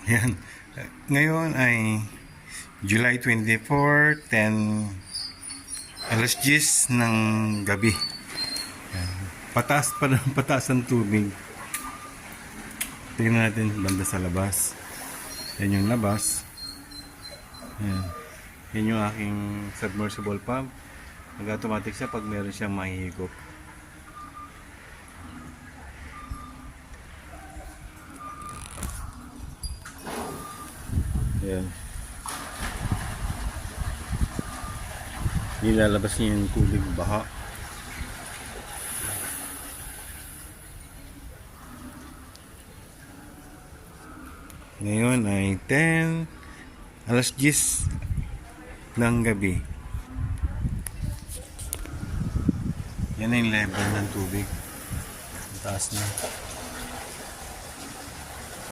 Yan. Ngayon ay July 24, 10 alas 10 ng gabi. Yan. Pataas pa ng pataas ang tubig. Tingnan natin banda sa labas. Yan yung labas. Yan. Yan yung aking submersible pump. Nag-automatic siya pag meron siyang mahihigop. Yan. Nilalabas niya yung tubig baha. Ngayon ay alas 10 ng gabi. Yan na yung level ng tubig. Taas na.